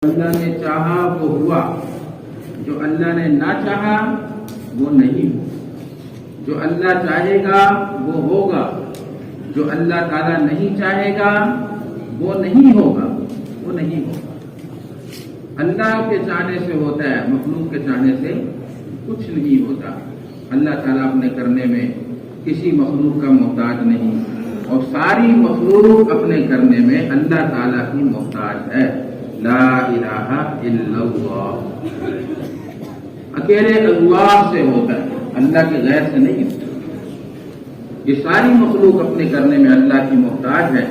اللہ نے چاہا وہ ہوا، جو اللہ نے نہ چاہا وہ نہیں ہوا۔ جو اللہ چاہے گا وہ ہوگا، جو اللہ تعالیٰ نہیں چاہے گا وہ نہیں ہوگا، وہ نہیں ہوگا۔ اللہ کے چاہنے سے ہوتا ہے، مخلوق کے چاہنے سے کچھ نہیں ہوتا۔ اللہ تعالیٰ اپنے کرنے میں کسی مخلوق کا محتاج نہیں، اور ساری مخلوق اپنے کرنے میں اللہ تعالیٰ کی محتاج ہے۔ لا الہ الا اللہ، اکیلے اللہ سے ہوتا ہے، اللہ کے غیر سے نہیں ہوتا۔ یہ ساری مخلوق اپنے کرنے میں اللہ کی محتاج ہے،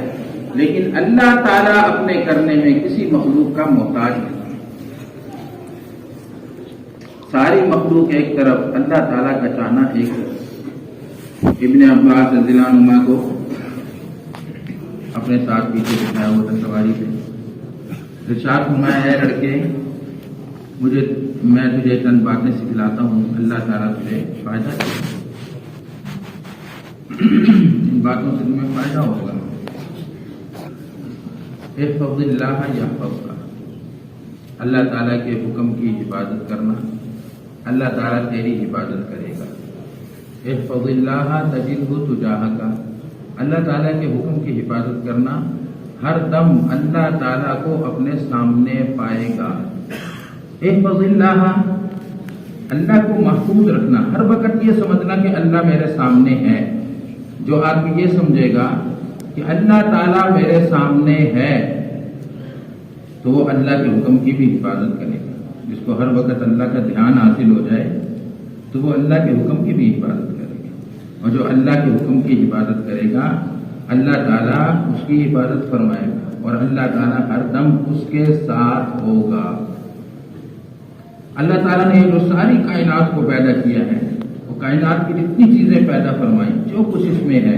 لیکن اللہ تعالیٰ اپنے کرنے میں کسی مخلوق کا محتاج نہیں۔ ساری مخلوق ایک طرف، اللہ تعالیٰ کا چاہنا ایک طرف۔ ابن عباس رضی اللہ عنہما کو اپنے ساتھ پیچھے بٹھایا ہوا تھا سواری پہ، ارشاد فرمایا، اے لڑکے، میں تجھے چند باتیں سکھلاتا ہوں، اللہ تعالیٰ تجھے فائدہ دے، ان باتوں سے تمہیں فائدہ ہوگا۔ احفظ اللہ یحفظک، اللہ تعالیٰ کے حکم کی حفاظت کرنا، اللہ تعالیٰ تیری حفاظت کرے گا۔ احفظ اللہ تجدہ تجاہک، اللہ تعالیٰ کے حکم کی حفاظت کرنا، ہر دم اللہ تعالیٰ کو اپنے سامنے پائے گا۔ احفظ اللہ، اللہ کو محفوظ رکھنا، ہر وقت یہ سمجھنا کہ اللہ میرے سامنے ہے۔ جو آدمی یہ سمجھے گا کہ اللہ تعالیٰ میرے سامنے ہے تو وہ اللہ کے حکم کی بھی حفاظت کرے گا۔ جس کو ہر وقت اللہ کا دھیان حاصل ہو جائے تو وہ اللہ کے حکم کی بھی حفاظت کرے گا، اور جو اللہ کے حکم کی حفاظت کرے گا اللہ تعالیٰ اس کی حفاظت فرمائے گا، اور اللہ تعالیٰ ہر دم اس کے ساتھ ہوگا۔ اللہ تعالیٰ نے جو ساری کائنات کو پیدا کیا ہے، وہ کائنات کی جتنی چیزیں پیدا فرمائی، جو کچھ اس میں ہے،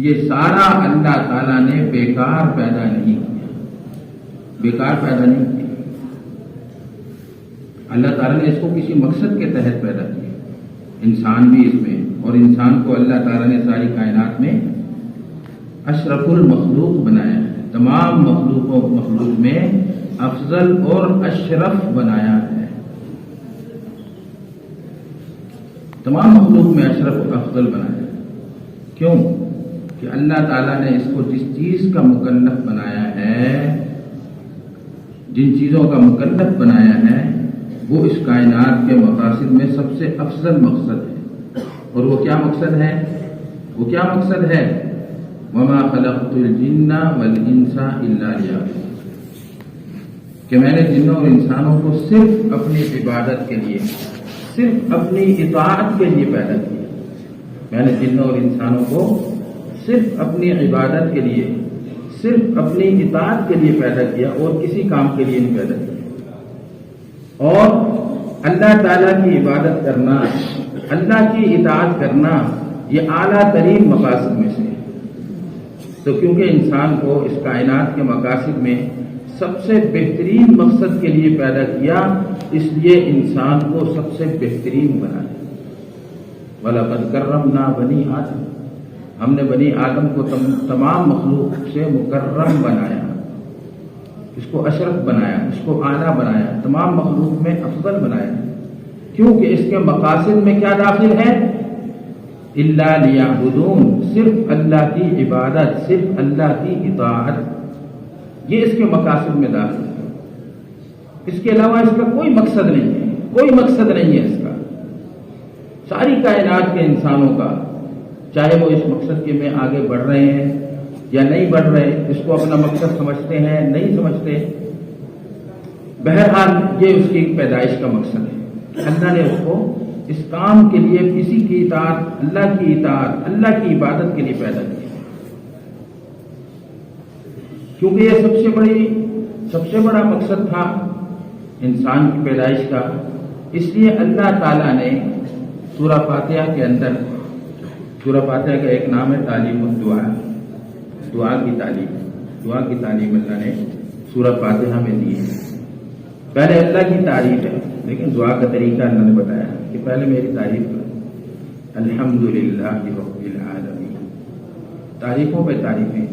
یہ سارا اللہ تعالیٰ نے بیکار پیدا نہیں کیا، بیکار پیدا نہیں کیا۔ اللہ تعالیٰ نے اس کو کسی مقصد کے تحت پیدا کیا، انسان بھی اس میں، اور انسان کو اللہ تعالیٰ نے ساری کائنات میں اشرف المخلوق بنایا ہے، تمام مخلوق میں افضل اور اشرف بنایا ہے، تمام مخلوق میں اشرف اور افضل بنایا ہے۔ کیوں؟ کہ اللہ تعالیٰ نے اس کو جس چیز کا مکلف بنایا ہے، جن چیزوں کا مکلف بنایا ہے، وہ اس کائنات کے مقاصد میں سب سے افضل مقصد ہے۔ اور وہ کیا مقصد ہے؟ وہ کیا مقصد ہے؟ وَمَا خَلَقْتُ الْجِنَّ وَالْإِنسَ إِلَّا لِيَعْبُدُونِ، کہ میں نے جنوں اور انسانوں کو صرف اپنی عبادت کے لیے، صرف اپنی اطاعت کے لیے پیدا کیا۔ میں نے جنوں اور انسانوں کو صرف اپنی عبادت کے لیے، صرف اپنی اطاعت کے لیے پیدا کیا، اور کسی کام کے لیے نہیں پیدا کیا۔ اور اللہ تعالیٰ کی عبادت کرنا، اللہ کی اطاعت کرنا، یہ اعلیٰ ترین مقاصد میں سے ہے۔ تو کیونکہ انسان کو اس کائنات کے مقاصد میں سب سے بہترین مقصد کے لیے پیدا کیا، اس لیے انسان کو سب سے بہترین بنایا۔ وَلَقَدْ كَرَّمْنَا بَنِي آدم، ہم نے بنی آدم کو تمام مخلوق سے مکرم بنایا، اس کو اشرف بنایا، اس کو اعلیٰ بنایا، تمام مخلوق میں افضل بنایا۔ کیونکہ اس کے مقاصد میں کیا داخل ہے؟ الا لیعبدون، صرف اللہ کی عبادت، صرف اللہ کی اطاعت، یہ اس کے مقاصد میں داخل ہے۔ اس کے علاوہ اس کا کوئی مقصد نہیں ہے، کوئی مقصد نہیں ہے اس کا۔ ساری کائنات کے انسانوں کا، چاہے وہ اس مقصد کے میں آگے بڑھ رہے ہیں یا نہیں بڑھ رہے، اس کو اپنا مقصد سمجھتے ہیں نہیں سمجھتے، بہرحال یہ اس کی پیدائش کا مقصد ہے۔ اللہ نے اس کو اس کام کے لیے، کسی کی اطاعت، اللہ کی اطاعت، اللہ کی عبادت کے لیے پیدا کیا، کیونکہ یہ سب سے بڑا مقصد تھا انسان کی پیدائش کا۔ اس لیے اللہ تعالیٰ نے سورہ فاتحہ کے اندر، سورہ فاتحہ کا ایک نام ہے تعلیم الدعا، دعا کی تعلیم، دعا کی تعلیم اللہ نے سورہ فاتحہ میں دی ہے۔ پہلے اللہ کی تعریف ہے، لیکن دعا کا طریقہ اللہ نے بتایا کہ پہلے میری تعریف کرو، الحمدللہ رب العالمین، تعریفوں پہ تعریفیں،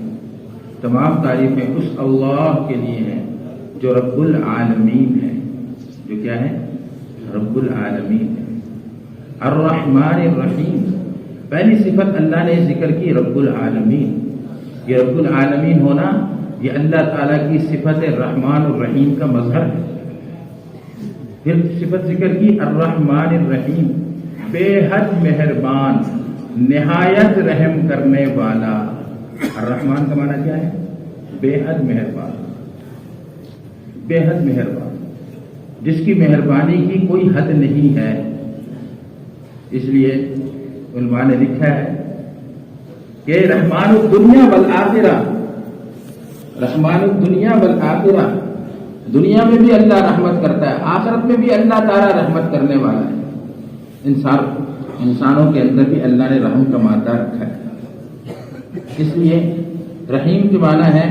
تمام تعریفیں اس اللہ کے لیے ہیں جو رب العالمین ہے، جو کیا ہے؟ رب العالمین ہے۔ الرحمن الرحیم، پہلی صفت اللہ نے ذکر کی رب العالمین۔ یہ رب العالمین ہونا یہ اللہ تعالیٰ کی صفت الرحمن الرحیم کا مظہر ہے۔ پھر صفت ذکر کی الرحمن الرحیم، بے حد مہربان، نہایت رحم کرنے والا۔ الرحمن کا معنی کیا ہے؟ بے حد مہربان، بے حد مہربان، جس کی مہربانی کی کوئی حد نہیں ہے۔ اس لیے علماء نے لکھا ہے کہ رحمان الدنیا والآخرہ، رحمان الدنیا والآخرہ، دنیا میں بھی اللہ رحمت کرتا ہے، آخرت میں بھی اللہ تعالیٰ رحمت کرنے والا ہے۔ انسانوں کے اندر بھی اللہ نے رحم کا مادہ رکھا ہے۔ اس لیے رحیم کے معنی ہے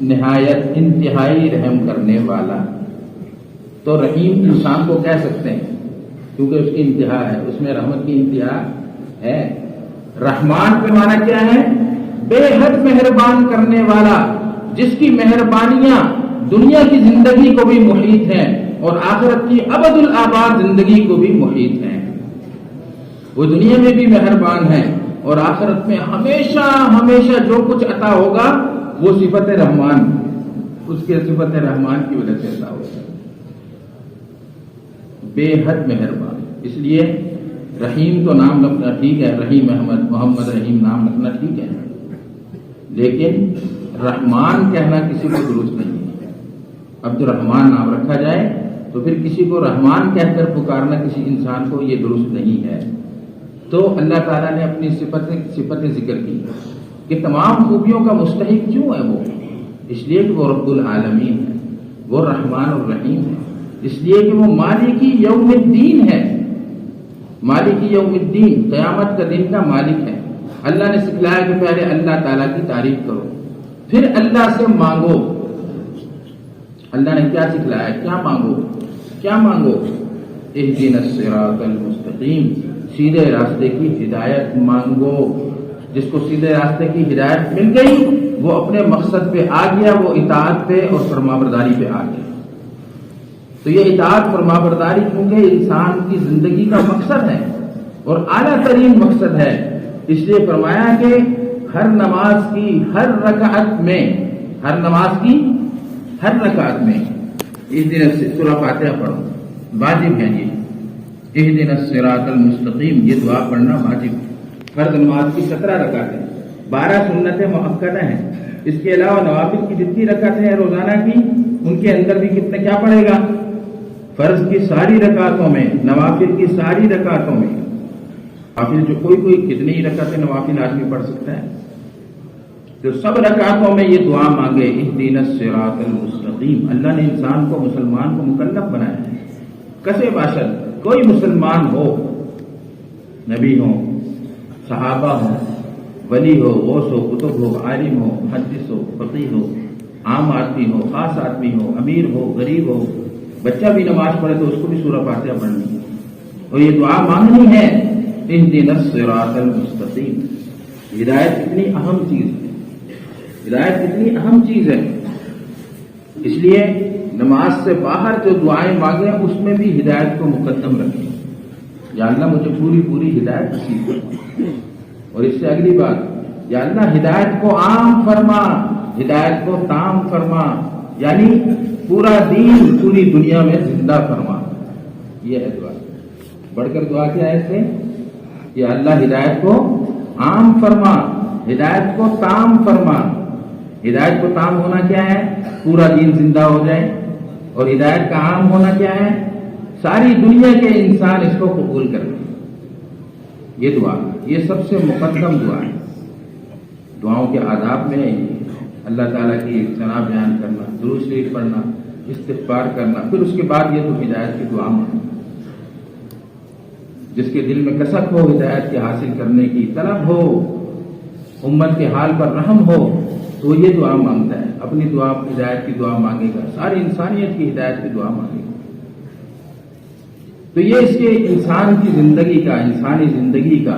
نہایت، انتہائی رحم کرنے والا۔ تو رحیم انسان کو کہہ سکتے ہیں کیونکہ اس کی انتہا ہے، اس میں رحمت کی انتہا ہے۔ رحمان کے معنی کیا ہے؟ بے حد مہربان کرنے والا، جس کی مہربانیاں دنیا کی زندگی کو بھی محیط ہیں اور آخرت کی ابد الآباد زندگی کو بھی محیط ہیں۔ وہ دنیا میں بھی مہربان ہے اور آخرت میں ہمیشہ ہمیشہ جو کچھ عطا ہوگا وہ صفت رحمان، اس کے صفت رحمان کی وجہ سے عطا ہوگا۔ بے حد مہربان، اس لیے رحیم تو نام رکھنا ٹھیک ہے، رحیم محمد رحیم نام رکھنا ٹھیک ہے، لیکن رحمان کہنا کسی کو درست نہیں ہے۔ عبد الرحمان نام رکھا جائے تو پھر کسی کو رحمان کہہ کر پکارنا کسی انسان کو یہ درست نہیں ہے۔ تو اللہ تعالیٰ نے اپنی صفت ذکر کی کہ تمام خوبیوں کا مستحق کیوں ہے وہ؟ اس لیے کہ وہ رب العالمین ہے، وہ رحمان الرحیم ہے، اس لیے کہ وہ مالک یوم الدین ہے، مالک یوم الدین، قیامت کا دن کا مالک ہے۔ اللہ نے سکھلایا کہ پہلے اللہ تعالیٰ کی تعریف کرو، پھر اللہ سے مانگو۔ اللہ نے کیا سکھلایا؟ کیا مانگو؟ کیا مانگو؟ اہدنا الصراط المستقیم، سیدھے راستے کی ہدایت مانگو۔ جس کو سیدھے راستے کی ہدایت مل گئی وہ اپنے مقصد پہ آ گیا، وہ اطاعت پہ اور فرمانبرداری پہ آ گیا۔ تو یہ اطاعت فرمانبرداری کیونکہ انسان کی زندگی کا مقصد ہے اور اعلیٰ ترین مقصد ہے، اس لیے فرمایا کہ ہر نماز کی ہر رکعت میں، ہر نماز کی ہر رکعت میں اس دن سورہ فاتحہ پڑھو، واجب ہے یہ۔ اہدنا الصراط المستقیم، یہ دعا پڑھنا واجب ہے۔ فرض نماز کی 17 رکعتیں، 12 سنتیں مؤکدہ ہیں، اس کے علاوہ نوافل کی جتنی رکعتیں ہیں روزانہ کی، ان کے اندر بھی کتنا کیا پڑے گا؟ فرض کی ساری رکعتوں میں، نوافل کی ساری رکعتوں میں، نوافل جو کوئی کتنی ہی رکعتیں نوافل آدمی پڑھ سکتا ہے، تو سب رکعتوں میں یہ دعا مانگے اہدنا الصراط المستقیم۔ اللہ نے انسان کو، مسلمان کو مکلف بنایا ہے، کسے باشد، کوئی مسلمان ہو، نبی ہو، صحابہ ہو، ولی ہو، غوث ہو، کتب ہو، عالم ہو، محدث ہو، فقیہ ہو، عام آدمی ہو، خاص آدمی ہو، امیر ہو، غریب ہو، بچہ بھی نماز پڑھے تو اس کو بھی سورہ فاتحہ پڑھنی ہے اور یہ دعا مانگنی ہے اہدنا الصراط المستقیم۔ ہدایت کتنی اہم چیز ہے، ہدایت کتنی اہم چیز ہے، اس لیے نماز سے باہر جو دعائیں مانگیں اس میں بھی ہدایت کو مقدم رکھیں۔ یا اللہ مجھے پوری ہدایت نصیب فرما، اور اس سے اگلی بات، یا اللہ ہدایت کو عام فرما، ہدایت کو تام فرما، یعنی پورا دین پوری دنیا میں زندہ فرما۔ یہ ہے دعا، بڑھ کر دعا کیا ہے اس سے؟ یا اللہ ہدایت کو عام فرما، ہدایت کو تام فرما۔ ہدایت کو تام ہونا کیا ہے؟ پورا دین زندہ ہو جائے، اور ہدایت کا عام ہونا کیا ہے؟ ساری دنیا کے انسان اس کو قبول کر لیں۔ یہ دعا، یہ سب سے مقدم دعا ہے۔ دعاؤں کے آداب میں اللہ تعالیٰ کی ثنا بیان کرنا، درود شریف پڑھنا، استغفار کرنا، پھر اس کے بعد یہ تو ہدایت کی دعا مانگنا۔ جس کے دل میں کسک ہو ہدایت کے حاصل کرنے کی، طلب ہو، امت کے حال پر رحم ہو، تو یہ دعا مانگتا ہے، اپنی دعا ہدایت کی دعا مانگے گا، ساری انسانیت کی ہدایت کی دعا مانگے گا۔ تو یہ اس کے انسان کی زندگی کا، انسانی زندگی کا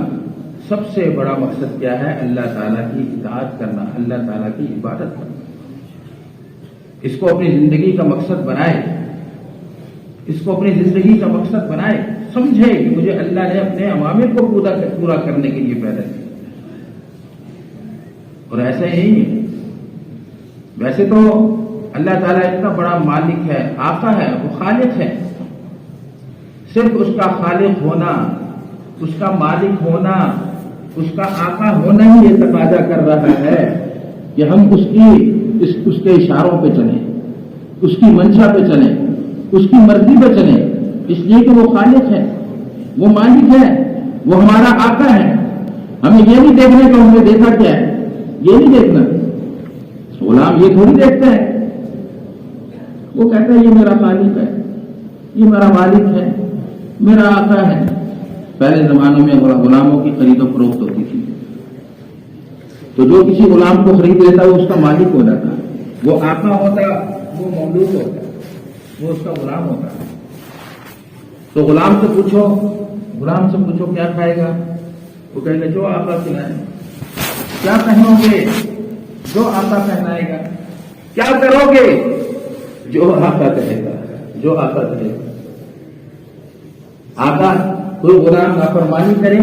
سب سے بڑا مقصد کیا ہے؟ اللہ تعالیٰ کی اطاعت کرنا، اللہ تعالیٰ کی عبادت کرنا۔ اس کو اپنی زندگی کا مقصد بنائے، اس کو اپنی زندگی کا مقصد بنائے، سمجھے کہ مجھے اللہ نے اپنے اوامر کو پورا کرنے کے لیے پیدا کیا۔ اور ایسا ہی نہیں ہے، ویسے تو اللہ تعالیٰ اتنا بڑا مالک ہے، آقا ہے، وہ خالق ہے، صرف اس کا خالق ہونا، اس کا مالک ہونا، اس کا آقا ہونا ہی یہ تقاضا کر رہا ہے کہ ہم اس کے اشاروں پہ چلیں، اس کی منشا پہ چلیں، اس کی مرضی پہ چلیں، اس لیے کہ وہ خالق ہے، وہ مالک ہے، وہ ہمارا آقا ہے۔ ہمیں یہ نہیں دیکھنا کہ ہم نے دیکھا کیا ہے، یہ نہیں دیکھنا۔ غلام یہ تھوڑی دیکھتا ہے، وہ کہتا ہے یہ میرا خالق ہے، یہ میرا مالک ہے، میرا آقا ہے۔ پہلے زمانے میں غلاموں کی خرید و فروخت ہوتی تھی، تو جو کسی غلام کو خرید لیتا وہ اس کا مالک ہو جاتا، وہ آقا ہوتا، وہ مملوک ہوتا، وہ اس کا غلام ہوتا۔ تو غلام سے پوچھو کیا کھائے گا، وہ کہے گا جو آقا کھلائے۔ کیا پہنو گے، جو آقا پہنائے گا۔ کیا کرو گے، جو آقا کہے گا، جو آقا کہے گا۔ آقا کوئی غلام نافرمانی کرے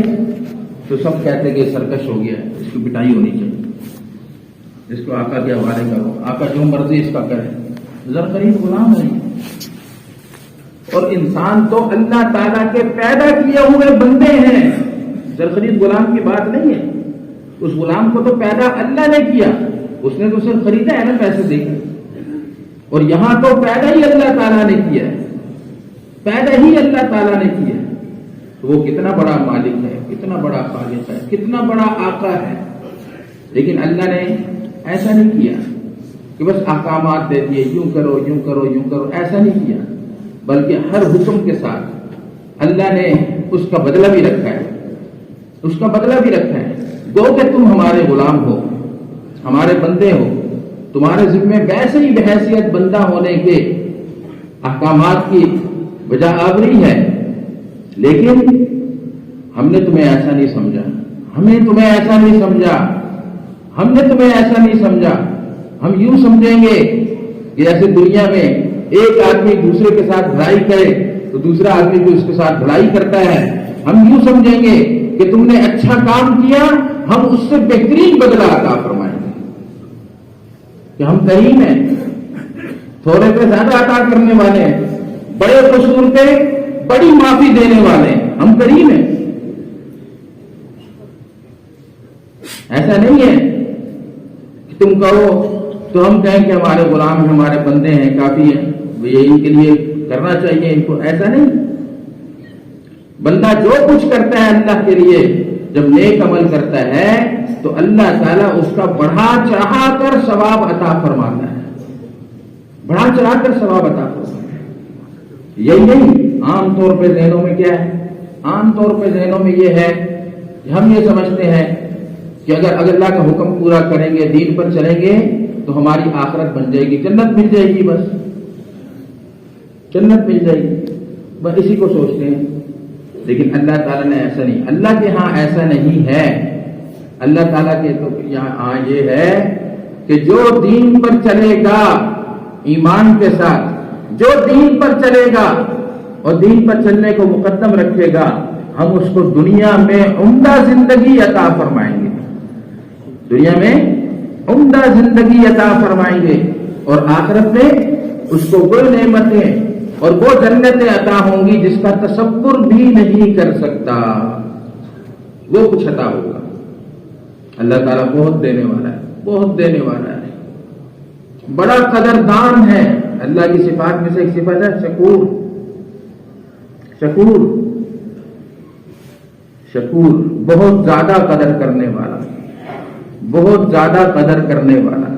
تو سب کہتے کہ سرکش ہو گیا، اس کی پٹائی ہونی چاہیے، اس کو آقا کے حوالے کرو، آقا جو مرضی اس کا کرے۔ زرخرید غلام نہیں، اور انسان تو اللہ تعالیٰ کے پیدا کیے ہوئے بندے ہیں۔ زرخرید غلام کی بات نہیں ہے، اس غلام کو تو پیدا اللہ نے کیا، اس نے تو صرف خریدا ہے نا پیسے دے کے، اور یہاں تو پیدا ہی اللہ تعالیٰ نے کیا ہے، پیدا ہی اللہ تعالیٰ نے کیا ہے۔ تو وہ کتنا بڑا مالک ہے، کتنا بڑا خالق ہے، کتنا بڑا آقا ہے۔ لیکن اللہ نے ایسا نہیں کیا کہ بس احکامات دے دیے، یوں کرو یوں کرو یوں کرو، ایسا نہیں کیا، بلکہ ہر حکم کے ساتھ اللہ نے اس کا بدلہ بھی رکھا ہے، اس کا بدلہ بھی رکھا ہے۔ گو کہ تم ہمارے غلام ہو، ہمارے بندے ہو، تمہارے ذمہ ویسے ہی بحیثیت بندہ ہونے کے احکامات کی وجہ آوری ہے، لیکن ہم نے تمہیں ایسا نہیں سمجھا، ہم نے تمہیں ایسا نہیں سمجھا، ہم نے تمہیں ایسا نہیں سمجھا۔ ہم یوں سمجھیں گے کہ ایسے دنیا میں ایک آدمی دوسرے کے ساتھ بھلائی کرے تو دوسرا آدمی بھی اس کے ساتھ بھلائی کرتا ہے، ہم یوں سمجھیں گے کہ تم نے اچھا کام کیا، ہم اس سے بہترین بدلہ عطا فرمائیں گے، کہ ہم کریم ہیں، تھوڑے پہ زیادہ عطا کرنے والے ہیں، بڑے قصور پہ بڑی معافی دینے والے ہیں، ہم کریم ہیں۔ ایسا نہیں ہے کہ تم کہو تو ہم کہیں کہ ہمارے غلام ہیں، ہمارے بندے ہیں، کافی ہیں، یہ ان کے لیے کرنا چاہیے ان کو، ایسا نہیں۔ بندہ جو کچھ کرتا ہے اللہ کے لیے، جب نیک عمل کرتا ہے تو اللہ تعالیٰ اس کا بڑھا چڑھا کر ثواب عطا فرماتا ہے، بڑھا چڑھا کر ثواب عطا فرماتا ہے۔ یہی نہیں، عام طور پہ ذہنوں میں کیا ہے، عام طور پہ ذہنوں میں یہ ہے کہ ہم یہ سمجھتے ہیں کہ اگر اللہ کا حکم پورا کریں گے، دین پر چلیں گے تو ہماری آخرت بن جائے گی، جنت مل جائے گی، بس جنت مل جائے گی، بس اسی کو سوچتے ہیں۔ لیکن اللہ تعالیٰ نے ایسا نہیں، اللہ کے ہاں ایسا نہیں ہے۔ اللہ تعالیٰ کے تو یہاں یہ ہے کہ جو دین پر چلے گا ایمان کے ساتھ، جو دین پر چلے گا اور دین پر چلنے کو مقدم رکھے گا، ہم اس کو دنیا میں عمدہ زندگی عطا فرمائیں گے، دنیا میں عمدہ زندگی عطا فرمائیں گے، اور آخرت میں اس کو وہ نعمتیں اور وہ جنتیں عطا ہوں گی جس کا تصور بھی نہیں کر سکتا، وہ کچھ عطا ہوگا۔ اللہ تعالیٰ بہت دینے والا ہے، بہت دینے والا ہے، بڑا قدردان ہے۔ اللہ کی صفات میں سے ایک صفت ہے شکور، شکور، شکور، بہت زیادہ قدر کرنے والا، بہت زیادہ قدر کرنے والا۔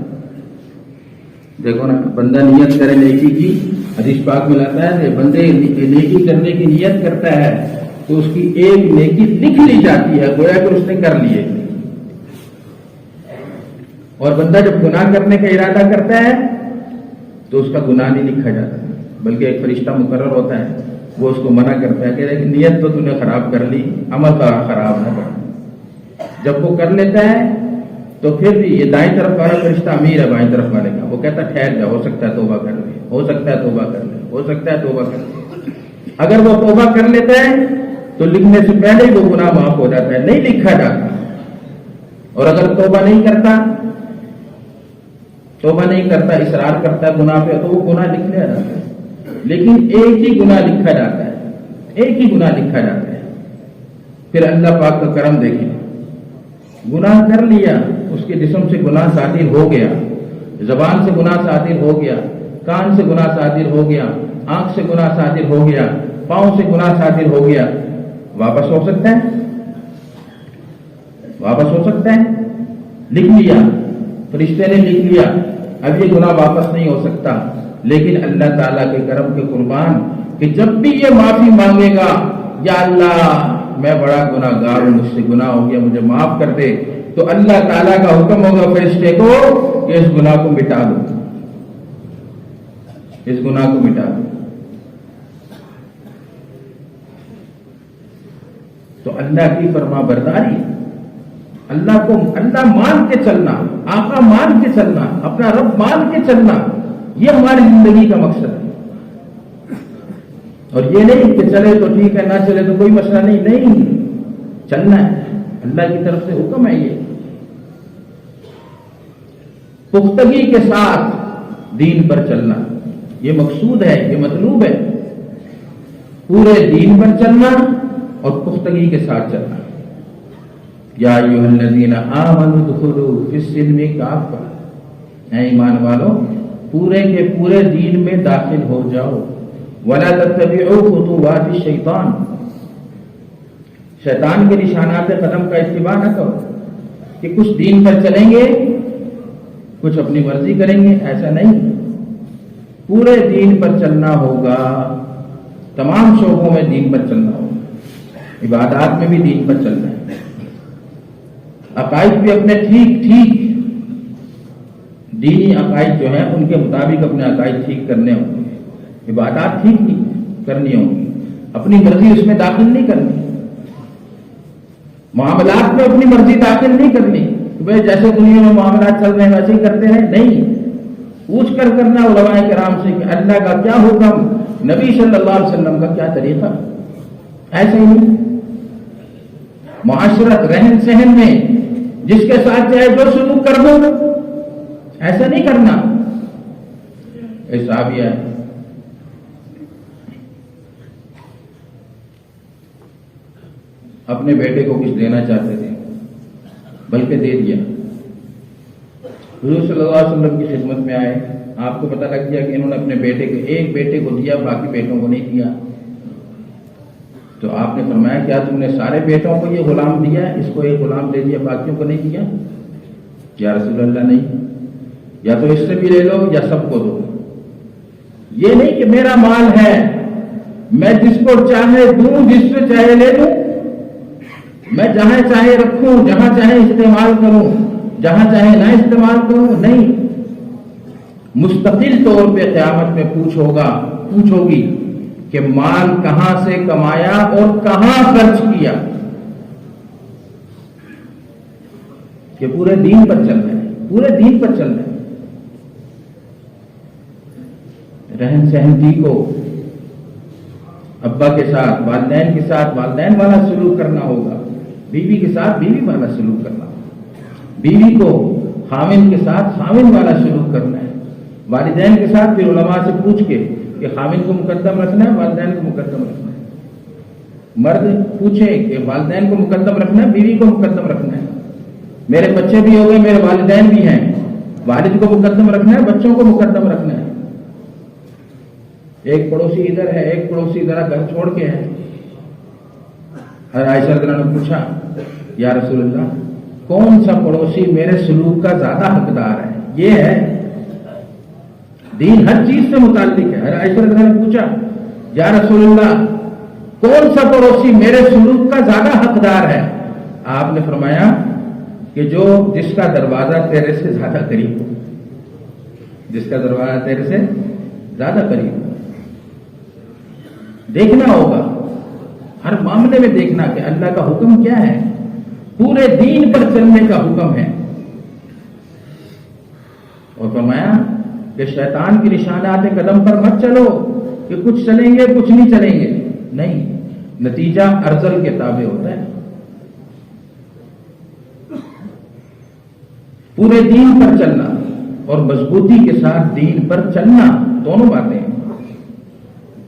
دیکھو نا، بندہ نیت کرے نیکی کی، حدیث پاک میں لاتا ہے کہ بندے نیکی کرنے کی نیت کرتا ہے تو اس کی ایک نیکی لکھ لی جاتی ہے، گویا کہ اس نے کر لی ہے۔ اور بندہ جب گناہ کرنے کا ارادہ کرتا ہے تو اس کا گناہ نہیں لکھا جاتا، بلکہ ایک فرشتہ مقرر ہوتا ہے، وہ اس کو منع کرتا ہے کہ نیت تو نے خراب کر لی، عمل کا خراب نہ کر۔ جب وہ کر لیتا ہے تو پھر بھی یہ دائیں طرف والا فرشتہ امیر ہے بائیں طرف والے کا، وہ کہتا ٹھہر جا، ہو سکتا ہے توبہ کر لے، ہو سکتا ہے توبہ کر لے، ہو سکتا ہے توبہ کر لے۔ اگر وہ توبہ کر لیتا ہے تو لکھنے سے پہلے ہی وہ گناہ معاف ہو جاتا ہے، نہیں لکھا جاتا۔ اور اگر توبہ نہیں کرتا، توبہ نہیں کرتا، اصرار کرتا ہے گناہ پہ، تو وہ گناہ لکھ لیا جاتا ہے، لیکن ایک ہی گناہ لکھا جاتا ہے، ایک ہی گناہ لکھا جاتا ہے۔ پھر اللہ پاک کا کرم دیکھیں، گناہ کر لیا، اس کے جسم سے گناہ صادر ہو گیا، زبان سے گناہ صادر ہو گیا، کان سے گناہ صادر ہو گیا، آنکھ سے گناہ صادر ہو گیا، پاؤں سے گناہ صادر ہو گیا، واپس ہو سکتا ہے؟ واپس ہو سکتا ہے؟ لکھ لیا، فرشتے نے لکھ لیا، اب یہ گناہ واپس نہیں ہو سکتا۔ لیکن اللہ تعالیٰ کے کرم کے قربان کہ جب بھی یہ معافی مانگے گا، یا اللہ میں بڑا گناہ گار ہوں، مجھ سے گناہ ہو گیا، مجھے معاف کر دے، تو اللہ تعالیٰ کا حکم ہوگا فرشتے کو کہ اس گناہ کو مٹا دو، اس گناہ کو مٹا دو۔ تو اللہ کی فرما برداری، اللہ مان کے چلنا، آقا مان کے چلنا، اپنا رب مان کے چلنا، یہ ہماری زندگی کا مقصد ہے۔ اور یہ نہیں کہ چلے تو ٹھیک ہے، نہ چلے تو کوئی مسئلہ نہیں، چلنا ہے، اللہ کی طرف سے حکم ہے۔ یہ پختگی کے ساتھ دین پر چلنا، یہ مقصود ہے، یہ مطلوب ہے، پورے دین پر چلنا اور پختگی کے ساتھ چلنا۔ یا ایھا الذین آمنوا ادخلوا فی السلم کافہ، اے ایمان والو پورے کے پورے دین میں داخل ہو جاؤ۔ ولا تتبعوا خطوات الشیطان، شیطان کے نشانات قدم کا اتباع نہ کرو کہ کچھ دین پر چلیں گے، کچھ اپنی مرضی کریں گے، ایسا نہیں، پورے دین پر چلنا ہوگا، تمام شعبوں میں دین پر چلنا ہوگا، عبادات میں بھی دین پر چلنا ہے، عقائد بھی اپنے ٹھیک دینی عقائد جو ہیں ان کے مطابق اپنے عقائد ٹھیک کرنے ہوں گے، عبادات ٹھیک کرنی ہوں گی، اپنی مرضی اس میں داخل نہیں کرنی، معاملات میں اپنی مرضی داخل نہیں کرنی کہ بھائی جیسے دنیا میں معاملات چل رہے ہیں ویسے ہی کرتے ہیں، نہیں، پوچھ کر کرنا علماء کرام سے کہ اللہ کا کیا حکم، نبی صلی اللہ علیہ وسلم کا کیا طریقہ، ایسے ہی نہیں، معاشرت رہن سہن میں جس کے ساتھ چاہے جو سلوک کر دو، ایسا نہیں کرنا۔ صحابیہ اپنے بیٹے کو کچھ دینا چاہتے تھے، بلکہ دے دیا، حضور صلی اللہ علیہ وسلم کی خدمت میں آئے، آپ کو پتہ لگ گیا کہ انہوں نے اپنے بیٹے کو، ایک بیٹے کو دیا، باقی بیٹوں کو نہیں دیا، تو آپ نے فرمایا کیا تم نے سارے بیٹوں کو یہ غلام دیا، اس کو ایک غلام دے دیا، باقیوں کو نہیں دیا؟ یا رسول اللہ نہیں، یا تو اس سے بھی لے لو یا سب کو دو، یہ نہیں کہ میرا مال ہے میں جس کو چاہے دوں، جس سے چاہے لے لوں، میں جہاں چاہے رکھوں، جہاں چاہے استعمال کروں، جہاں چاہے نہ استعمال کروں، نہیں، مستقل طور پہ قیامت میں پوچھو گی کہ مال کہاں سے کمایا اور کہاں خرچ کیا، کہ پورے دین پر چلنا ہے، پورے دین پر چلنا ہے، رہن سہن ٹھیک ہو، ابا کے ساتھ، والدین کے ساتھ والدین والا سلوک کرنا ہوگا، بیوی کے ساتھ بیوی والا سلوک کرنا ہوگا، بیوی کو خاوند کے ساتھ خاوند والا سلوک کرنا ہے، والدین کے ساتھ پھر علماء سے پوچھ کے کہ خاوند کو مقدم رکھنا ہے، والدین کو مقدم رکھنا ہے، مرد پوچھے کہ والدین کو مقدم رکھنا ہے، بیوی کو مقدم رکھنا ہے، میرے بچے بھی ہو گئے، میرے والدین بھی ہیں، والد کو مقدم رکھنا ہے، بچوں کو مقدم رکھنا ہے، ایک پڑوسی ادھر ہے، ایک پڑوسی ادھر گھر چھوڑ کے ہے، عائشہ رضی اللہ عنہا نے پوچھا یا رسول اللہ کون سا پڑوسی میرے سلوک کا زیادہ حقدار ہے؟ یہ ہے، دین ہر چیز سے متعلق ہے۔ عائشہ رضی اللہ عنہا نے پوچھا یا رسول اللہ کون سا پڑوسی میرے سلوک کا زیادہ حقدار ہے؟ آپ نے فرمایا کہ جس کا دروازہ تیرے سے زیادہ قریب ہو، جس کا دروازہ تیرے سے زیادہ قریب ہو۔ دیکھنا ہوگا ہر معاملے میں، دیکھنا کہ اللہ کا حکم کیا ہے، پورے دین پر چلنے کا حکم ہے، اور فرمایا کہ شیطان کی نشانات قدم پر مت چلو کہ کچھ چلیں گے کچھ نہیں چلیں گے، نہیں، نتیجہ ارذل کے تابع ہوتا ہے۔ پورے دین پر چلنا اور مضبوطی کے ساتھ دین پر چلنا، دونوں باتیں ہیں،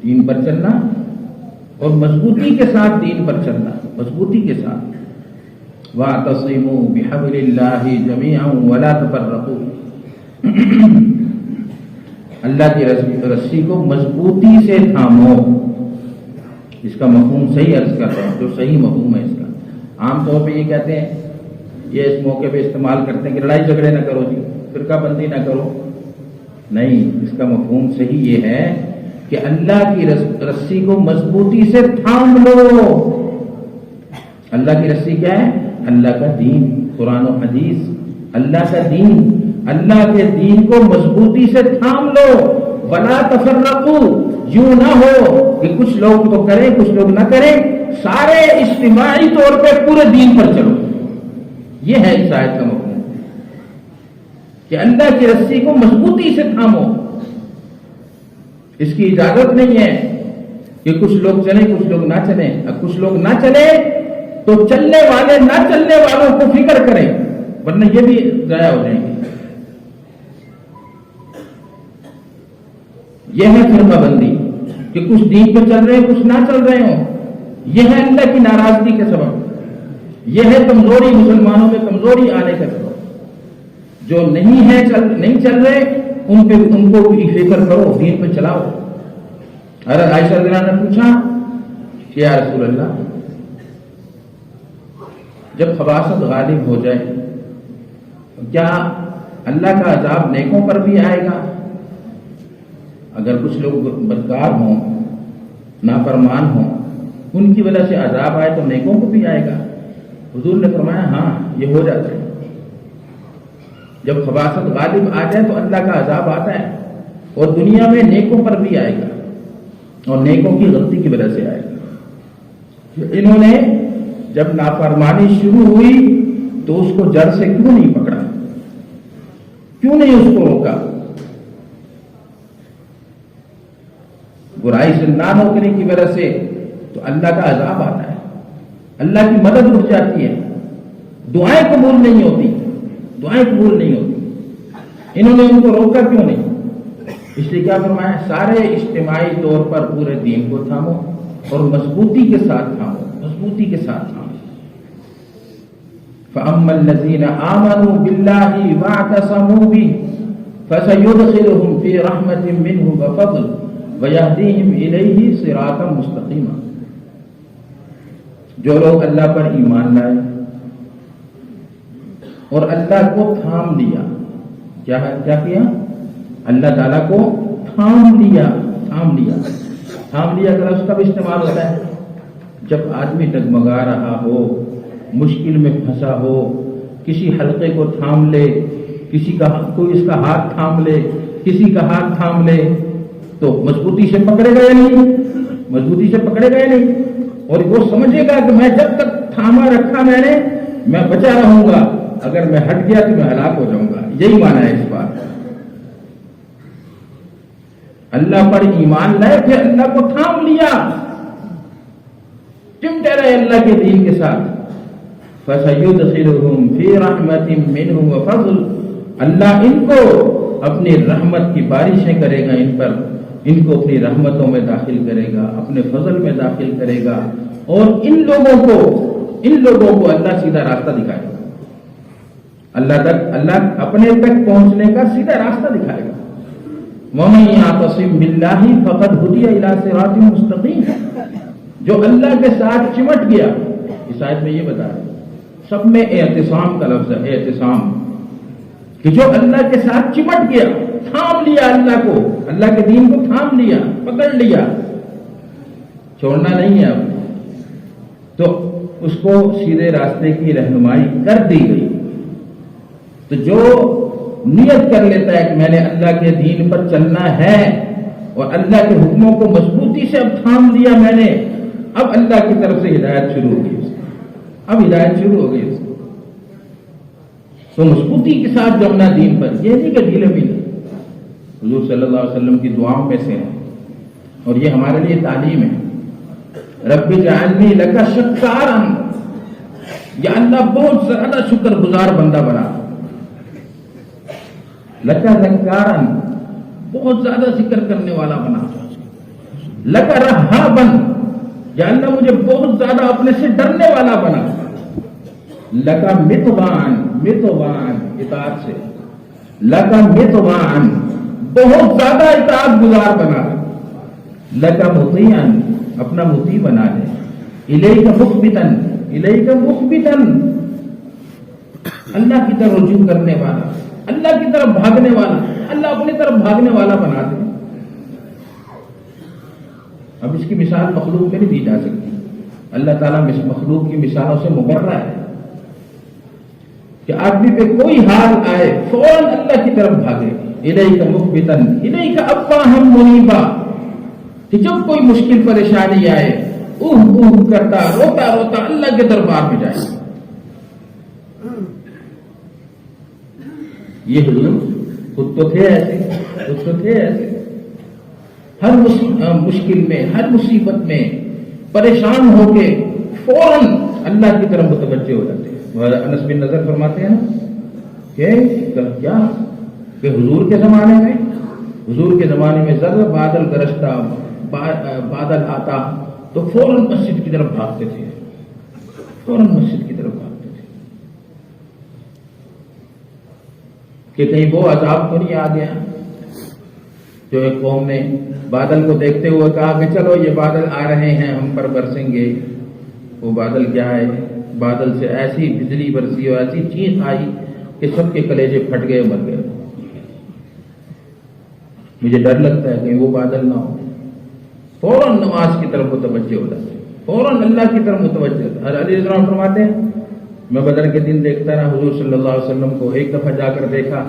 دین پر چلنا اور مضبوطی کے ساتھ دین پر چلنا، مضبوطی کے ساتھ۔ وَاعْتَصِمُوا بِحَبْلِ اللَّهِ جَمِيعًا وَلَا تَفَرَّقُوا، اللہ کی رسی کو مضبوطی سے تھامو۔ اس کا مفہوم صحیح عرض کر رہا ہوں، جو صحیح مفہوم ہے اس کا۔ عام طور پہ یہ کہتے ہیں، یہ اس موقع پہ استعمال کرتے ہیں کہ لڑائی جھگڑے نہ کرو جی، فرقہ بندی نہ کرو، نہیں، اس کا مفہوم صحیح یہ ہے کہ اللہ کی رسی کو مضبوطی سے تھام لو۔ اللہ کی رسی کیا ہے؟ اللہ کا دین، قرآن و حدیث، اللہ کا دین، اللہ کے دین کو مضبوطی سے تھام لو۔ ولا تفرقوا، یوں نہ ہو کہ کچھ لوگ تو کریں کچھ لوگ نہ کریں، سارے اجتماعی طور پہ پورے دین پر چلو۔ یہ ہے اس آیت کا مفہوم کہ اللہ کی رسی کو مضبوطی سے تھامو۔ اس کی اجازت نہیں ہے کہ کچھ لوگ چلیں کچھ لوگ نہ چلیں، اب کچھ لوگ نہ چلیں تو چلنے والے نہ چلنے والوں کو فکر کریں، ورنہ یہ بھی ضائع ہو جائیں گے۔ یہ ہے فرقہ بندی کہ کچھ دین پہ چل رہے ہیں کچھ نہ چل رہے ہوں، یہ ہے اللہ کی ناراضگی کے سبب، یہ ہے کمزوری، مسلمانوں میں کمزوری آنے کا سبب۔ جو نہیں ہے نہیں چل رہے ان کو بھی فکر کرو، دین پہ چلاؤ۔ حضرت عائشہ رضی اللہ عنہا نے پوچھا کہ یا رسول اللہ، جب خباثت غالب ہو جائے کیا اللہ کا عذاب نیکوں پر بھی آئے گا؟ اگر کچھ لوگ بدکار ہوں، نافرمان ہوں، ان کی وجہ سے عذاب آئے تو نیکوں کو بھی آئے گا؟ حضور نے فرمایا ہاں، یہ ہو جاتا ہے۔ جب خباثت غالب آ جائے تو اللہ کا عذاب آتا ہے، اور دنیا میں نیکوں پر بھی آئے گا، اور نیکوں کی غلطی کی وجہ سے آئے گا۔ انہوں نے جب نافرمانی شروع ہوئی تو اس کو جڑ سے کیوں نہیں پکڑا، کیوں نہیں اس کو روکا؟ برائی سے نہ روکنے کی وجہ سے تو اللہ کا عذاب آتا ہے، اللہ کی مدد رک جاتی ہے، دعائیں قبول نہیں ہوتی، دعائیں قبول نہیں ہوتی۔ انہوں نے ان کو روکا کیوں نہیں؟ اس لیے کیا فرمایا؟ سارے اجتماعی طور پر پورے دین کو تھامو اور مضبوطی کے ساتھ تھامو، مضبوطی کے ساتھ تھامو۔ فَأَمَّا الَّذِينَ آمَنُوا بِاللَّهِ وَاعْتَصَمُوا بِهِ فَسَيُدْخِلُهُمْ فِي رَحْمَةٍ مِّنْهُ وَفَضْلٍ وَيَهْدِيهِمْ إِلَيْهِ صِرَاطًا مُسْتَقِيمًا۔ جو لوگ اللہ پر ایمان لائے اور اللہ کو تھام لیا، کیا کیا؟ اللہ تعالیٰ کو تھام لیا، تھام لیا۔ تھام لیا کا لفظ کب استعمال ہوتا ہے؟ جب آدمی ڈگمگا رہا ہو، مشکل میں پھنسا ہو، کسی حلقے کو تھام لے، کوئی اس کا ہاتھ تھام لے، کسی کا ہاتھ تھام لے تو مضبوطی سے پکڑے گا یا نہیں؟ مضبوطی سے پکڑے گا یا نہیں؟ اور وہ سمجھے گا کہ میں جب تک تھاما رکھا میں بچا رہوں گا، اگر میں ہٹ گیا تو میں ہلاک ہو جاؤں گا۔ یہی معنی ہے اس بات۔ اللہ پر ایمان لائے پھر اللہ کو تھام لیا، چمٹے رہے اللہ کے دین کے ساتھ۔ فَسَيُدْخِلُهُمْ فِي رَحْمَةٍ مِّنْهُ وَفَضْلٍ، اللہ ان کو اپنی رحمت کی بارشیں کرے گا، ان کو اپنی رحمتوں میں داخل کرے گا، اپنے فضل میں داخل کرے گا، اور ان لوگوں کو اللہ سیدھا راستہ دکھائے گا، اللہ اپنے تک پہنچنے کا سیدھا راستہ دکھائے گا۔ وَمَن يَعْتَصِم بِاللَّهِ فَقَدْ هُدِيَ إِلَىٰ صِرَاطٍ مُسْتَقِيمٍ، جو اللہ کے ساتھ چمٹ گیا۔ اس آیت میں یہ بتا رہے سب میں اعتصام کا لفظ ہے، اعتصام، کہ جو اللہ کے ساتھ چمٹ گیا، تھام لیا اللہ کو، اللہ کے دین کو تھام لیا، پکڑ لیا، چھوڑنا نہیں ہے اب، تو اس کو سیدھے راستے کی رہنمائی کر دی گئی۔ تو جو نیت کر لیتا ہے کہ میں نے اللہ کے دین پر چلنا ہے اور اللہ کے حکموں کو مضبوطی سے اب تھام لیا میں نے، اب اللہ کی طرف سے ہدایت شروع ہو گئی، اب ہدایت شروع ہو گئی۔ تو مضبوطی کے ساتھ جمنا دین پر، یہ نہیں کہ ڈھیلے بھی نہیں. حضور صلی اللہ علیہ وسلم کی دعاؤں میں سے ہے اور یہ ہمارے لیے تعلیم ہے. رب اجعلنی لک شکارا، یا اللہ بہت زیادہ شکر گزار بندہ بنا. لک ذکارا، بہت زیادہ ذکر کرنے والا بنا. لک رہابا، یا اللہ مجھے بہت زیادہ اپنے سے ڈرنے والا بنا. لک مطوعا، مطوعا اطاعت سے، لک مطوعا بہت زیادہ اطاعت گزار بنا. لک مطیعا، اپنا مطیع بنا لے. الیک مخبتا، الیک مخبتا، اللہ کی طرف رجوع کرنے والا، اللہ کی طرف بھاگنے والا، اللہ اپنی طرف بھاگنے والا بنا دے. اب اس کی مثال مخلوق میں نہیں دی جا سکتی. اللہ تعالیٰ مخلوق کی مثالوں سے مبرہ ہے کہ آدمی پہ کوئی حال آئے فوراً اللہ کی طرف بھاگے. الیک مخبتا الیک اواہم منیبا، کہ جب کوئی مشکل پریشانی آئے اوہ کرتا، روتا روتا اللہ کے دربار میں جائے. یہ حضور خود تو تھے ایسے، خود تو تھے ایسے. ہر مشکل میں، ہر مصیبت میں پریشان ہو کے فوراً اللہ کی طرف متوجہ ہو جاتے ہیں. انس بن نضر فرماتے ہیں کہ کیا کہ حضور کے زمانے میں ذرا بادل گرجتا، بادل آتا تو فوراً مسجد کی طرف بھاگتے تھے، فوراً مسجد کی طرف بھاگتے تھے کہ کہیں وہ عذاب تو نہیں آ گیا. جو ایک قوم نے بادل کو دیکھتے ہوئے کہا کہ چلو یہ بادل آ رہے ہیں ہم پر برسیں گے. وہ بادل کیا ہے؟ بادل سے ایسی بجلی برسی اور ایسی چیخ آئی کہ سب کے کلیجے پھٹ گئے، مر گئے. مجھے ڈر لگتا ہے کہ وہ بادل نہ ہو. فوراً نماز کی طرف متوجہ ہو جاتے، فوراً اللہ کی طرف متوجہ ہوتا. علی رضی اللہ فرماتے ہیں میں بدر کے دن دیکھتا رہا حضور صلی اللہ علیہ وسلم کو. ایک دفعہ جا کر دیکھا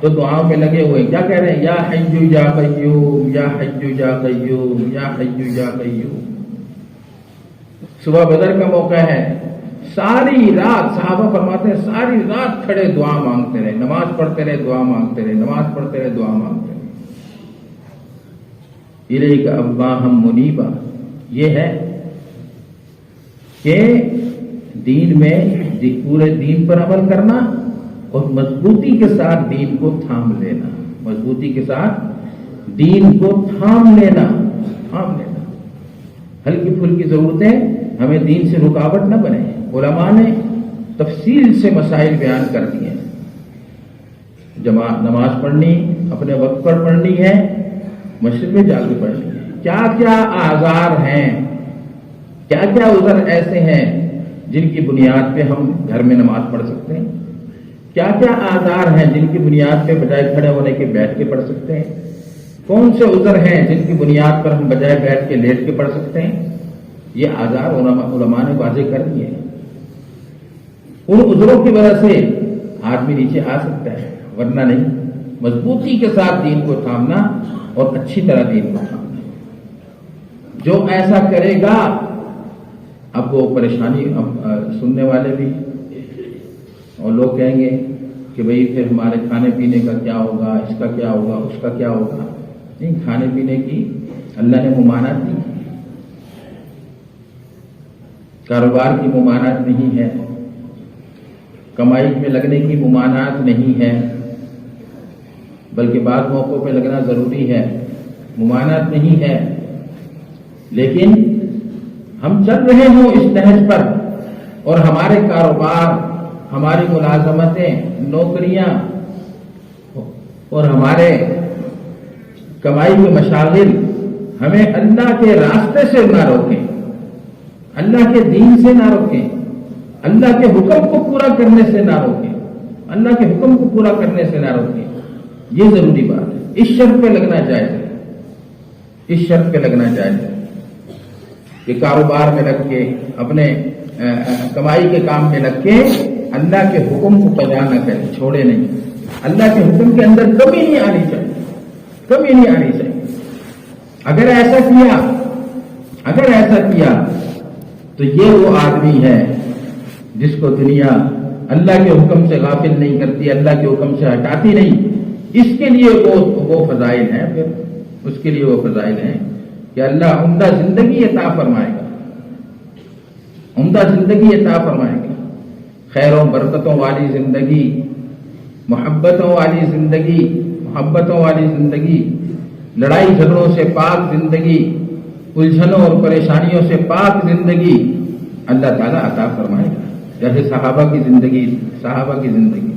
تو دعاؤں میں لگے ہوئے، کیا کہہ رہے ہیں؟ یا حی یا قیوم، یا حی یا قیوم، یا حی یا قیوم. صبح بدر کا موقع ہے، ساری رات صحابہ فرماتے ہیں ساری رات کھڑے دعا مانگتے رہے، نماز پڑھتے رہے، دعا مانگتے رہے، نماز پڑھتے رہے، دعا مانگتے رہے. الیک اواہم منیبا، یہ ہے کہ دین میں پورے دین پر عمل کرنا اور مضبوطی کے ساتھ دین کو تھام لینا، مضبوطی کے ساتھ دین کو تھام لینا، تھام لینا. ہلکی پھلکی ضرورتیں ہمیں دین سے رکاوٹ نہ بنے. علماء نے تفصیل سے مسائل بیان کر دیے ہیں. نماز پڑھنی اپنے وقت پر پڑھنی ہے، مسجد میں جا کے پڑھنی ہے. کیا کیا آزار ہیں، کیا کیا عذر ایسے ہیں جن کی بنیاد پہ ہم گھر میں نماز پڑھ سکتے ہیں، کیا کیا آزار ہیں جن کی بنیاد پہ بجائے کھڑے ہونے کے بیٹھ کے پڑھ سکتے ہیں، کون سے عذر ہیں جن کی بنیاد پر ہم بجائے بیٹھ کے لیٹ کے پڑھ سکتے ہیں. یہ آزار علماء نے واضح کر دیے ہیں. ان عذروں کی وجہ سے آدمی نیچے آ سکتا ہے، ورنہ نہیں. مضبوطی کے ساتھ دین کو تھامنا اور اچھی طرح دین کو تھامنا. جو ایسا کرے گا اب وہ پریشانی، اب سننے والے بھی اور لوگ کہیں گے کہ بھئی پھر ہمارے کھانے پینے کا کیا ہوگا، اس کا کیا ہوگا، اس کا کیا ہوگا. نہیں، کھانے پینے کی اللہ نے ممانعت نہیں کی، کاروبار کی ممانعت نہیں ہے، کمائی میں لگنے کی ممانعت نہیں ہے، بلکہ بعض موقعوں پہ لگنا ضروری ہے، ممانعت نہیں ہے. لیکن ہم چل رہے ہوں اس نہج پر اور ہمارے کاروبار، ہماری ملازمتیں، نوکریاں اور ہمارے کمائی کے مشاغل ہمیں اللہ کے راستے سے نہ روکیں، اللہ کے دین سے نہ روکیں، اللہ کے حکم کو پورا کرنے سے نہ روکیں، اللہ کے حکم کو پورا کرنے سے نہ روکیں. یہ ضروری بات ہے. اس شرط پہ لگنا جائز ہے، اس شرط پہ لگنا جائز ہے کہ کاروبار میں لگ کے، اپنے کمائی کے کام میں لگ کے اللہ کے حکم کو قضا نہ کریں، چھوڑے نہیں. اللہ کے حکم کے اندر کمی نہیں آنی چاہیے، کمی نہیں آنی چاہیے. اگر ایسا کیا تو یہ وہ آدمی ہے جس کو دنیا اللہ کے حکم سے غافل نہیں کرتی، اللہ کے حکم سے ہٹاتی نہیں، اس کے لیے وہ فضائل ہیں، پھر اس کے لیے وہ فضائل ہیں کہ اللہ عمدہ زندگی عطا فرمائے گا، عمدہ زندگی عطا فرمائے گا، خیروں برکتوں والی زندگی، محبتوں والی زندگی، محبتوں والی زندگی، لڑائی جھگڑوں سے پاک زندگی، الجھنوں اور پریشانیوں سے پاک زندگی اللہ تعالیٰ عطا فرمائے گا، جیسے صحابہ کی زندگی، صحابہ کی زندگی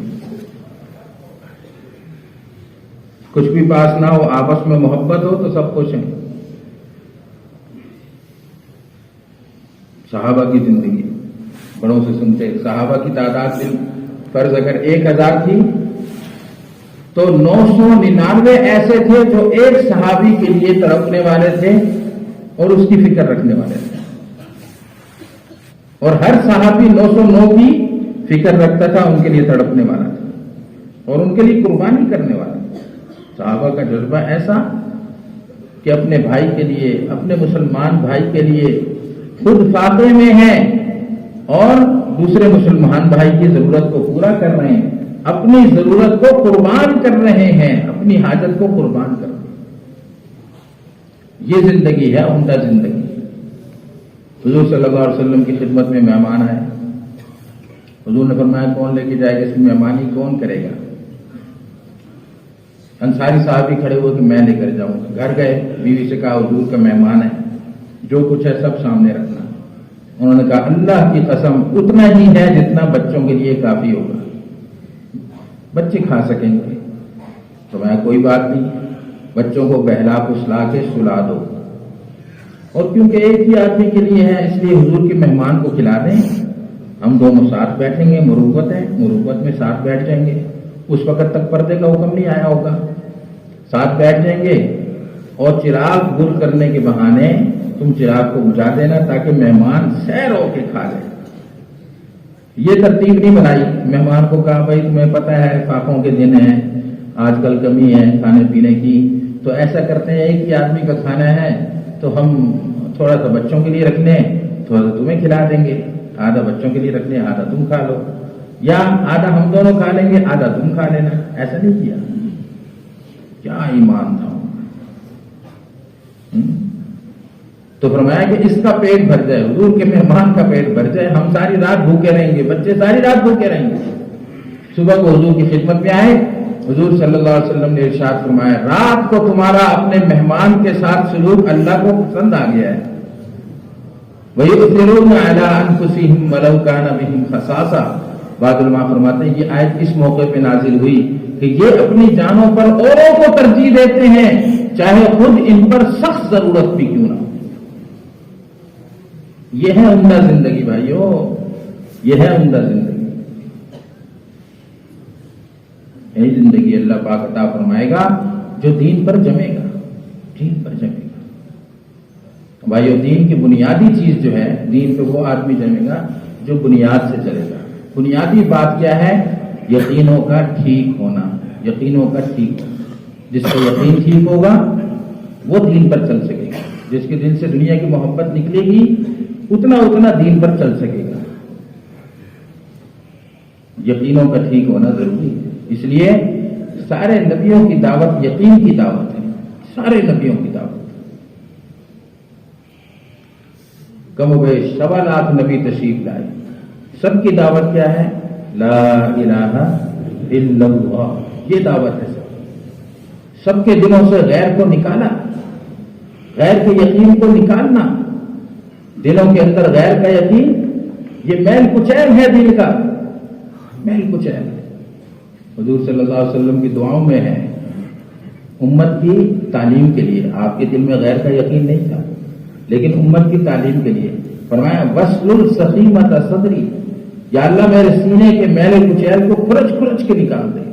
کچھ بھی پاس نہ ہو، آپس میں محبت ہو تو سب خوش ہیں۔ صحابہ کی زندگی بڑوں سے سنتے، صحابہ کی تعداد فرض اگر 1000 تھی تو 999 ایسے تھے جو ایک صحابی کے لیے تڑپنے والے تھے اور اس کی فکر رکھنے والے تھے، اور ہر صحابی 909 کی فکر رکھتا تھا، ان کے لیے تڑپنے والا تھا اور ان کے لیے قربانی کرنے والا تھا۔ صحابہ کا جذبہ ایسا کہ اپنے بھائی کے لیے، اپنے مسلمان بھائی کے لیے خود فاقے میں ہیں اور دوسرے مسلمان بھائی کی ضرورت کو پورا کر رہے ہیں، اپنی ضرورت کو قربان کر رہے ہیں، اپنی حاجت کو قربان کر رہے ہیں۔ یہ زندگی ہے عمدہ زندگی۔ حضور صلی اللہ علیہ وسلم کی خدمت میں مہمان آئے، حضور نے فرمایا کون لے کے جائے گا، اس میں مہمانی کون کرے گا؟ انصاری صاحب ہی کھڑے ہوئے کہ میں لے کر جاؤں گا۔ گھر گئے، بیوی سے کہا حضور کا مہمان ہے، جو کچھ ہے سب سامنے رکھنا۔ انہوں نے کہا اللہ کی قسم اتنا ہی ہے جتنا بچوں کے لیے کافی ہوگا، بچے کھا سکیں گے۔ تو میں کوئی بات نہیں، بچوں کو بہلا پھسلا کے سلا دو، اور کیونکہ ایک ہی آدمی کے لیے ہے اس لیے حضور کے مہمان کو کھلا دیں، ہم دونوں ساتھ بیٹھیں گے، مروت ہے، مروت میں ساتھ بیٹھ جائیں گے، اس وقت تک پردے کا حکم نہیں آیا ہوگا، ساتھ بیٹھ جائیں گے، اور چراغ گل کرنے کے بہانے تم چراغ کو بجھا دینا تاکہ مہمان سیر ہو کے کھا لے۔ یہ ترتیب نہیں بنائی، مہمان کو کہا بھائی تمہیں پتہ ہے فاقوں کے دن ہیں، آج کل کمی ہے کھانے پینے کی، تو ایسا کرتے ہیں ایک ہی آدمی کا کھانا ہے تو ہم تھوڑا سا بچوں کے لیے رکھ لیں، تھوڑا سا تمہیں کھلا دیں گے، آدھا بچوں کے لیے رکھ لیں، آدھا تم کھا لو، یا آدھا ہم دونوں کھا لیں گے، آدھا تم کھا لینا۔ ایسا نہیں کیا، کیا ایمان تھا۔ تو فرمایا کہ اس کا پیٹ بھر جائے، حضور کے مہمان کا پیٹ بھر جائے، ہم ساری رات بھوکے رہیں گے، بچے ساری رات بھوکے رہیں گے۔ صبح کو حضور کی خدمت میں آئے، حضور صلی اللہ علیہ وسلم نے ارشاد فرمایا رات کو تمہارا اپنے مہمان کے ساتھ سلوک اللہ کو پسند آ گیا ہے۔ وَيُؤْثِرُونَ عَلَىٰ أَنفُسِهِمْ وَلَوْ كَانَ بِهِمْ خَصَاصَةٌ۔ بعض علماء فرماتے ہیں یہ آیت اس موقع پہ نازل ہوئی کہ یہ اپنی جانوں پر اوروں کو ترجیح دیتے ہیں چاہے خود ان پر سخت ضرورت بھی کیوں نہ ہو۔ یہ ہے عمدہ زندگی بھائیو، یہ ہے عمدہ زندگی۔ یہی زندگی اللہ پاک عطا فرمائے گا جو دین پر جمے گا، دین پر جمے گا بھائیو۔ دین کی بنیادی چیز جو ہے، دین پہ وہ آدمی جمے گا جو بنیاد سے چلے گا۔ بنیادی بات کیا ہے؟ یقینوں کا ٹھیک ہونا، یقینوں کا ٹھیک ہونا۔ جس کا یقین ٹھیک ہوگا وہ دین پر چل سکے گا، جس کے دل سے دنیا کی محبت نکلے گی اتنا دین پر چل سکے گا۔ یقینوں کا ٹھیک ہونا ضروری ہے، اس لیے سارے نبیوں کی دعوت یقین کی دعوت ہے، سارے نبیوں کی دعوت۔ کم و بیش 1.25 لاکھ نبی تشریف لائے، سب کی دعوت کیا ہے؟ لا الہ الا اللہ، یہ دعوت ہے۔ سب کے دلوں سے غیر کو نکالا، غیر کے یقین کو نکالنا، دلوں کے اندر غیر کا یقین، یہ میل کچیل ہے دل کا، میل کچیل ہے۔ حضور صلی اللہ علیہ وسلم کی دعاؤں میں ہے امت کی تعلیم کے لیے، آپ کے دل میں غیر کا یقین نہیں تھا لیکن امت کی تعلیم کے لیے فرمایا وَاسْلُلْ سَخِيمَةَ صَدْرِي، یا اللہ میرے سینے کے میل کچیل کو کھرچ کے نکال دے۔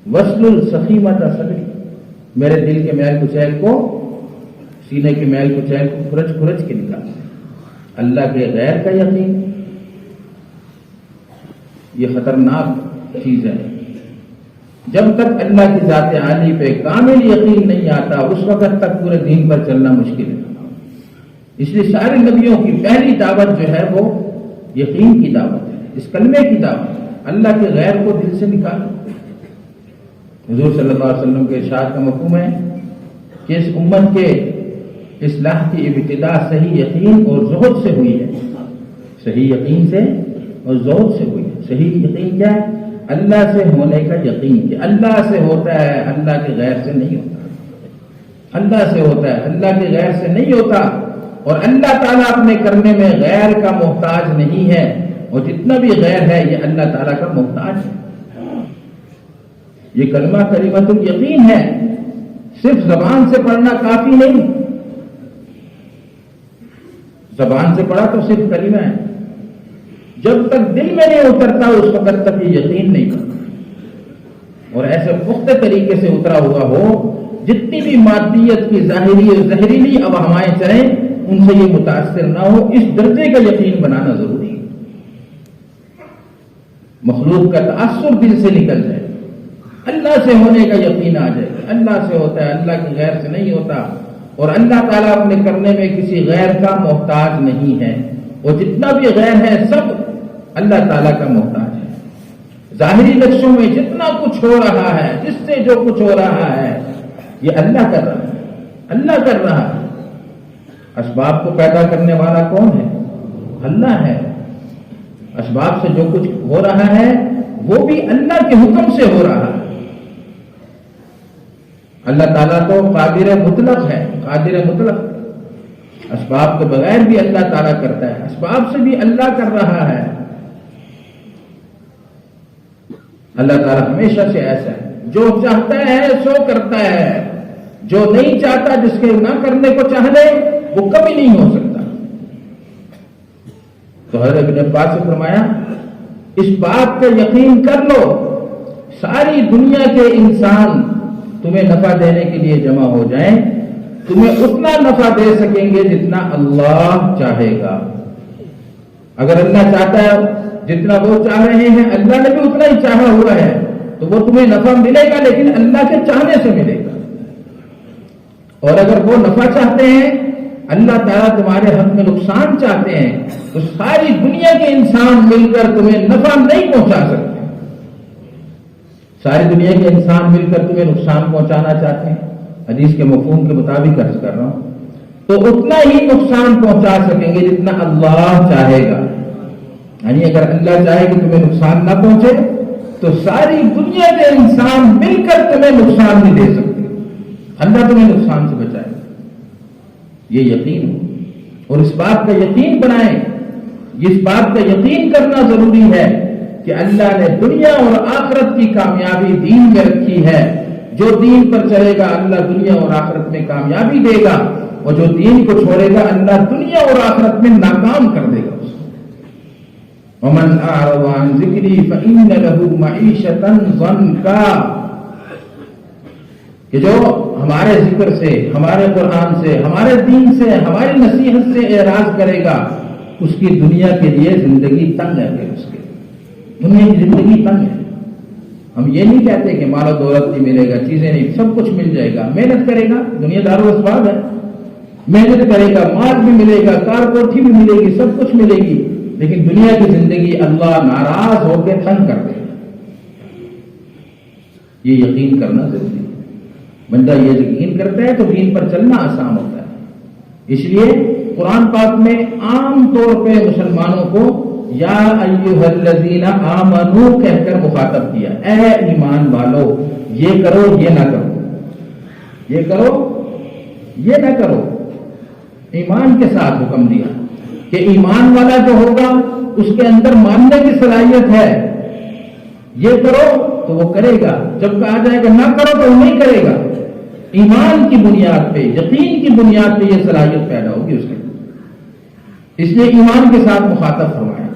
وَاسْلُلْ سَخِيمَةَ صَدْرِي، میرے دل کے میل کچیل کو، سینے کے میل کچیل کو کھرچ کے نکال دے۔ اللہ کے غیر کا یقین یہ خطرناک چیز ہے۔ جب تک اللہ کی ذات عالی پہ کامل یقین نہیں آتا اس وقت تک پورے دین پر چلنا مشکل ہے۔ اس لیے سارے نبیوں کی پہلی دعوت جو ہے وہ یقین کی دعوت ہے، اس کلمے کی دعوت، اللہ کے غیر کو دل سے نکالو۔ حضور صلی اللہ علیہ وسلم کے ارشاد کا مفہوم ہے کہ اس امت کے اصلاح کی ابتدا صحیح یقین اور زہد سے ہوئی ہے، صحیح یقین سے اور زہد سے ہوئی ہے۔ صحیح یقین کیا ہے؟ اللہ سے ہونے کا یقین کہ اللہ سے ہوتا ہے، اللہ کے غیر سے نہیں ہوتا، اللہ سے ہوتا ہے، اللہ کے غیر سے نہیں ہوتا، اور اللہ تعالیٰ اپنے کرنے میں غیر کا محتاج نہیں ہے، اور جتنا بھی غیر ہے یہ اللہ تعالیٰ کا محتاج ہے۔ یہ کلمہ کلمۃ الیقین ہے، صرف زبان سے پڑھنا کافی نہیں، زبان سے پڑھا تو صرف کلمہ ہے، جب تک دل میں نہیں اترتا اس وقت تک یہ یقین نہیں کرتا، اور ایسے پختہ طریقے سے اترا ہوا ہو، جتنی بھی مادیت کی ظاہری اور زہریلی ابہامائیں چلیں ان سے یہ متاثر نہ ہو، اس درجے کا یقین بنانا ضروری ہے۔ مخلوق کا تاثر دل سے نکل جائے، اللہ سے ہونے کا یقین آ جائے، اللہ سے ہوتا ہے، اللہ کے غیر سے نہیں ہوتا، اور اللہ تعالیٰ اپنے کرنے میں کسی غیر کا محتاج نہیں ہے، اور جتنا بھی غیر ہے سب اللہ تعالیٰ کا محتاج ہے۔ ظاہری نقشوں میں جتنا کچھ ہو رہا ہے، جس سے جو کچھ ہو رہا ہے یہ اللہ کر رہا ہے، اللہ کر رہا ہے۔ اسباب کو پیدا کرنے والا کون ہے؟ اللہ ہے۔ اسباب سے جو کچھ ہو رہا ہے وہ بھی اللہ کے حکم سے ہو رہا ہے۔ اللہ تعالیٰ تو قادر مطلق ہے، قادر مطلق، اسباب کے بغیر بھی اللہ تعالیٰ کرتا ہے، اسباب سے بھی اللہ کر رہا ہے۔ اللہ تعالیٰ ہمیشہ سے ایسا ہے، جو چاہتا ہے سو کرتا ہے، جو نہیں چاہتا، جس کے نہ کرنے کو چاہ لے وہ کبھی نہیں ہو سکتا۔ تو حضرت ابن عباس نے فرمایا اس بات کا یقین کر لو، ساری دنیا کے انسان تمہیں نفع دینے کے لیے جمع ہو جائیں، تمہیں اتنا نفع دے سکیں گے جتنا اللہ چاہے گا۔ اگر اللہ چاہتا ہے جتنا وہ چاہ رہے ہیں، اللہ نے بھی اتنا ہی چاہا ہوا ہے، تو وہ تمہیں نفع ملے گا، لیکن اللہ کے چاہنے سے ملے گا۔ اور اگر وہ نفع چاہتے ہیں، اللہ تعالیٰ تمہارے حق میں نقصان چاہتے ہیں، تو ساری دنیا کے انسان مل کر تمہیں نفع نہیں پہنچا سکتے۔ ساری دنیا کے انسان مل کر تمہیں نقصان پہنچانا چاہتے ہیں، حدیث کے مفہوم کے مطابق عرض کر رہا ہوں، تو اتنا ہی نقصان پہنچا سکیں گے جتنا اللہ چاہے گا۔ یعنی اگر اللہ چاہے کہ تمہیں نقصان نہ پہنچے تو ساری دنیا کے انسان مل کر تمہیں نقصان نہیں دے سکتے، اللہ تمہیں نقصان سے بچائے۔ یہ یقین ہو، اور اس بات کا یقین بنائیں، اس بات کا یقین کرنا ضروری ہے کہ اللہ نے دنیا اور آخرت کی کامیابی دین میں رکھی ہے۔ جو دین پر چلے گا اللہ دنیا اور آخرت میں کامیابی دے گا، اور جو دین کو چھوڑے گا اللہ دنیا اور آخرت میں ناکام کر دے گا۔ وَمَنْ أَعْرَضَ عَنْ ذِكْرِي فَإِنَّ لَهُ مَعِيشَةً ضَنْكًا، کہ جو ہمارے ذکر سے، ہمارے قرآن سے، ہمارے دین سے، ہماری نصیحت سے اعراض کرے گا، اس کی دنیا کے لیے زندگی تنگ ہے، پھر اس کے دنیا کی زندگی تنگ ہے۔ ہم یہ نہیں کہتے کہ مال و دولت نہیں ملے گا، چیزیں نہیں، سب کچھ مل جائے گا، محنت کرے گا، دنیا دار و اسباب ہے، محنت کرے گا، مال بھی ملے گا، کار کوٹھی بھی ملے گی، سب کچھ ملے گی، لیکن دنیا کی زندگی اللہ ناراض ہو کے تنگ کر دے گا۔ یہ یقین کرنا ضروری ہے۔ بندہ یہ یقین کرتا ہے تو دین پر چلنا آسان ہوتا ہے۔ اس لیے قرآن پاک میں عام طور پہ مسلمانوں کو یا ایھا الذین آمنو کہہ کر مخاطب کیا، اے ایمان والو، یہ کرو یہ نہ کرو، یہ کرو یہ نہ کرو، ایمان کے ساتھ حکم دیا کہ ایمان والا جو ہوگا اس کے اندر ماننے کی صلاحیت ہے، یہ کرو تو وہ کرے گا، جب کہا جائے گا نہ کرو تو وہ نہیں کرے گا۔ ایمان کی بنیاد پہ، یقین کی بنیاد پہ یہ صلاحیت پیدا ہوگی اس کے، اس لیے ایمان کے ساتھ مخاطب فرمایا،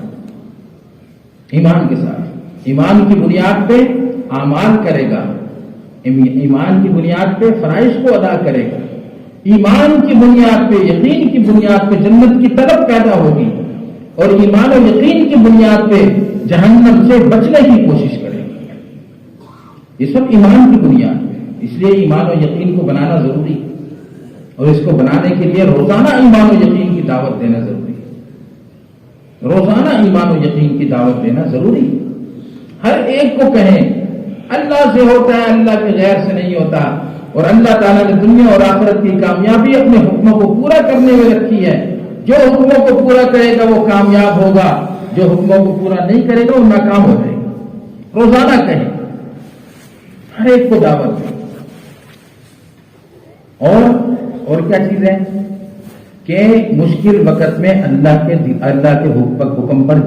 ایمان کے ساتھ، ایمان کی بنیاد پہ اعمال کرے گا، ایمان کی بنیاد پہ فرائض کو ادا کرے گا، ایمان کی بنیاد پہ، یقین کی بنیاد پہ جنت کی طلب پیدا ہوگی، اور ایمان و یقین کی بنیاد پہ جہنم سے بچنے کی کوشش کرے گا۔ یہ سب ایمان کی بنیاد ہے، اس لیے ایمان و یقین کو بنانا ضروری ہے، اور اس کو بنانے کے لیے روزانہ ایمان و یقین کی دعوت دینا ضروری ہے۔ روزانہ ایمان و یقین کی دعوت دینا ضروری ہے. ہر ایک کو کہیں اللہ سے ہوتا ہے، اللہ کے غیر سے نہیں ہوتا، اور اللہ تعالیٰ نے دنیا اور آخرت کی کامیابی اپنے حکموں کو پورا کرنے میں رکھی ہے. جو حکموں کو پورا کرے گا وہ کامیاب ہوگا، جو حکموں کو پورا نہیں کرے گا وہ ناکام ہو جائے گا. روزانہ کہیں، ہر ایک کو دعوت دیں. اور کیا چیز ہے کہ مشکل وقت میں اللہ کے حکم پر